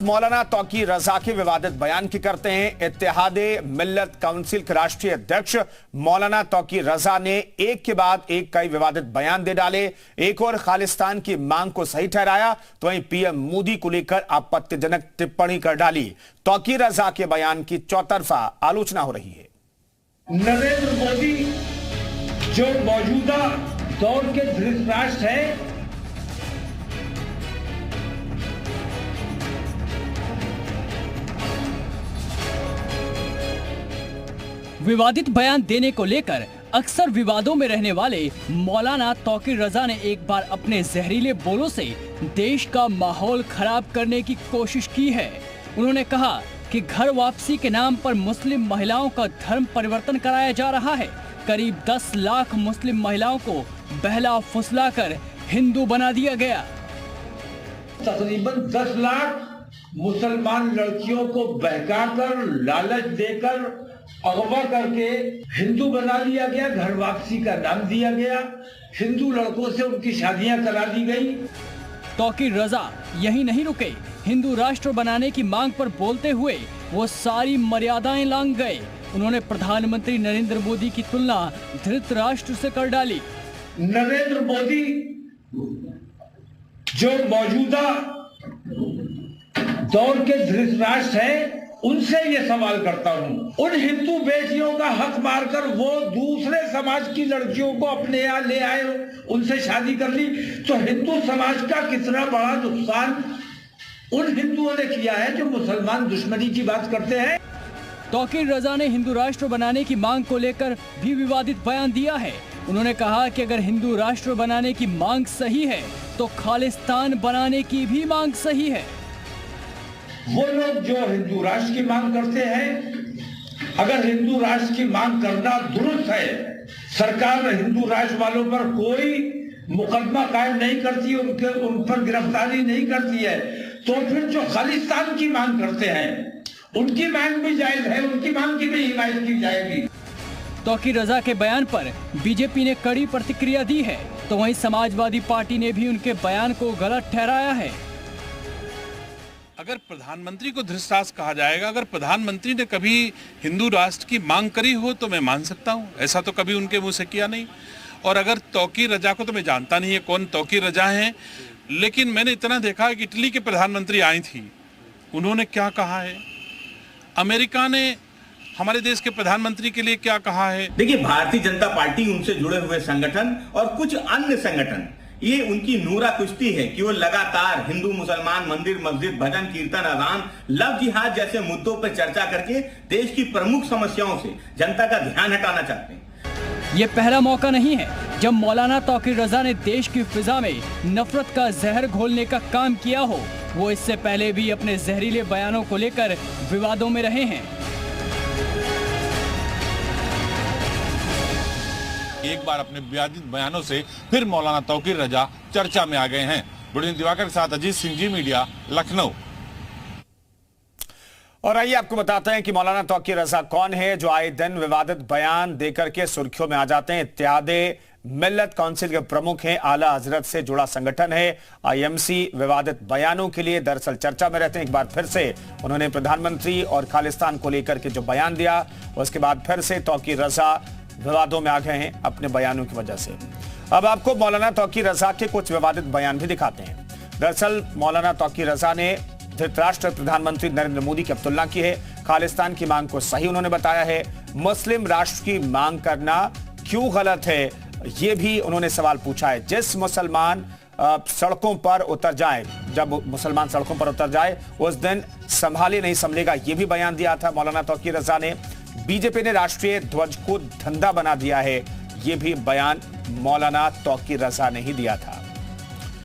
मौलाना तौकीर रजा के विवादित बयान की करते हैं। इत्तेहादे मिल्लत काउंसिल के राष्ट्रीय अध्यक्ष मौलाना तौकीर रजा ने एक के बाद एक कई विवादित बयान दे डाले। एक और खालिस्तान की मांग को सही ठहराया तो वहीं पीएम मोदी को लेकर आपत्तिजनक टिप्पणी कर डाली। तौकीर रजा के बयान की चौतरफा आलोचना हो रही है। नरेंद्र मोदी जो मौजूदा दौर के धृतराष्ट्र है, विवादित बयान देने को लेकर अक्सर विवादों में रहने वाले मौलाना तौकीर रजा ने एक बार अपने जहरीले बोलों से देश का माहौल खराब करने की कोशिश की है। उन्होंने कहा कि घर वापसी के नाम पर मुस्लिम महिलाओं का धर्म परिवर्तन कराया जा रहा है। करीब 10 लाख मुस्लिम महिलाओं को बहला फुसला कर हिंदू बना दिया गया। तकरीबन 10 लाख मुसलमान लड़कियों को बहकाकर, लालच देकर, अगवा करके हिंदू बना दिया गया। घर वापसी का नाम दिया गया। हिंदू लड़कों से उनकी शादियां करा दी गई। तौकीर रजा यही नहीं रुके। हिंदू राष्ट्र बनाने की मांग पर बोलते हुए वो सारी मर्यादाएं लांघ गए। उन्होंने प्रधानमंत्री नरेंद्र मोदी की तुलना धृतराष्ट्र से कर डाली। नरेंद्र मोदी जो मौजूदा दौर के धृतराष्ट्र है, उनसे ये सवाल करता हूं, उन हिंदू बेटियों का हक मारकर वो दूसरे समाज की लड़कियों को अपने यहाँ ले आए, उनसे शादी कर ली, तो हिंदू समाज का कितना बड़ा नुकसान उन हिंदुओं ने किया है जो मुसलमान दुश्मनी की बात करते हैं। तौकीर रजा ने हिंदू राष्ट्र बनाने की मांग को लेकर भी विवादित बयान दिया है। उन्होंने कहा कि अगर हिंदू राष्ट्र बनाने की मांग सही है तो खालिस्तान बनाने की भी मांग सही है। वो लोग जो हिंदू राष्ट्र की मांग करते हैं, अगर हिंदू राष्ट्र की मांग करना दुरुस्त है, सरकार हिंदू राष्ट्र वालों पर कोई मुकदमा कायम नहीं करती, उन पर गिरफ्तारी नहीं करती है, तो फिर जो खालिस्तान की मांग करते हैं उनकी मांग भी जायज है, उनकी मांग की भी हिमायत की जाएगी। तौकीर रजा के बयान पर बीजेपी ने कड़ी प्रतिक्रिया दी है, तो वहीं समाजवादी पार्टी ने भी उनके बयान को गलत ठहराया है। अगर प्रधानमंत्री को धृतराष्ट्र कहा जाएगा, अगर प्रधानमंत्री ने कभी हिंदू राष्ट्र की मांग करी हो तो मैं मान सकता हूं, ऐसा तो कभी उनके मुंह से किया नहीं। और अगर तौकीर रजा को तो मैं जानता नहीं है कौन तौकीर रजा हैं, लेकिन मैंने इतना देखा कि इटली के प्रधानमंत्री आई थी, उन्होंने क्या कहा है, अमेरिका ने हमारे देश के प्रधानमंत्री के लिए क्या कहा है। देखिए, भारतीय जनता पार्टी, उनसे जुड़े हुए संगठन और कुछ अन्य संगठन, ये उनकी नूरा कुश्ती है कि वो लगातार हिंदू मुसलमान, मंदिर मस्जिद, भजन कीर्तन, अजान, लव जिहाद जैसे मुद्दों पर चर्चा करके देश की प्रमुख समस्याओं से जनता का ध्यान हटाना चाहते हैं। ये पहला मौका नहीं है जब मौलाना तौकीर रजा ने देश की फिजा में नफरत का जहर घोलने का काम किया हो। वो इससे पहले भी अपने जहरीले बयानों को लेकर विवादों में रहे हैं। एक बार अपने विवादित बयानों से फिर मौलाना तौकीर रजा चर्चा में आ गए हैं। बुढ़ी दिवाकर के साथ अजीत सिंह, जी मीडिया, लखनऊ। और आइए आपको बताते हैं कि मौलाना तौकीर रजा कौन है जो आए दिन विवादित बयान देकर के सुर्खियों में आ जाते हैं। इत्तेहादे मिल्लत काउंसिल के प्रमुख हैं, आला हजरत से जुड़ा संगठन है आईएमसी। विवादित बयानों के लिए दरअसल चर्चा में रहते हैं। एक बार फिर से उन्होंने प्रधानमंत्री और खालिस्तान को लेकर के जो बयान दिया, उसके बाद फिर से तौकीर रजा विवादों में आ गए हैं अपने बयानों की वजह से। अब आपको मौलाना तौकीर रजा के कुछ विवादित बयान भी दिखाते हैं। दरअसल मौलाना तौकीर रजा ने धृतराष्ट्र प्रधानमंत्री नरेंद्र मोदी की तुलना की है। खालिस्तान की मांग को सही उन्होंने बताया है। मुस्लिम राष्ट्र की मांग करना क्यों गलत है, यह भी उन्होंने सवाल पूछा है। जिस मुसलमान सड़कों पर उतर जाए, जब मुसलमान सड़कों पर उतर जाए उस दिन संभाले नहीं संभलेगा, यह भी बयान दिया था मौलाना तौकीर रजा ने। बीजेपी ने राष्ट्रीय ध्वज को धंधा बना दिया है, यह भी बयान मौलाना तौकीर रजा ने ही दिया था।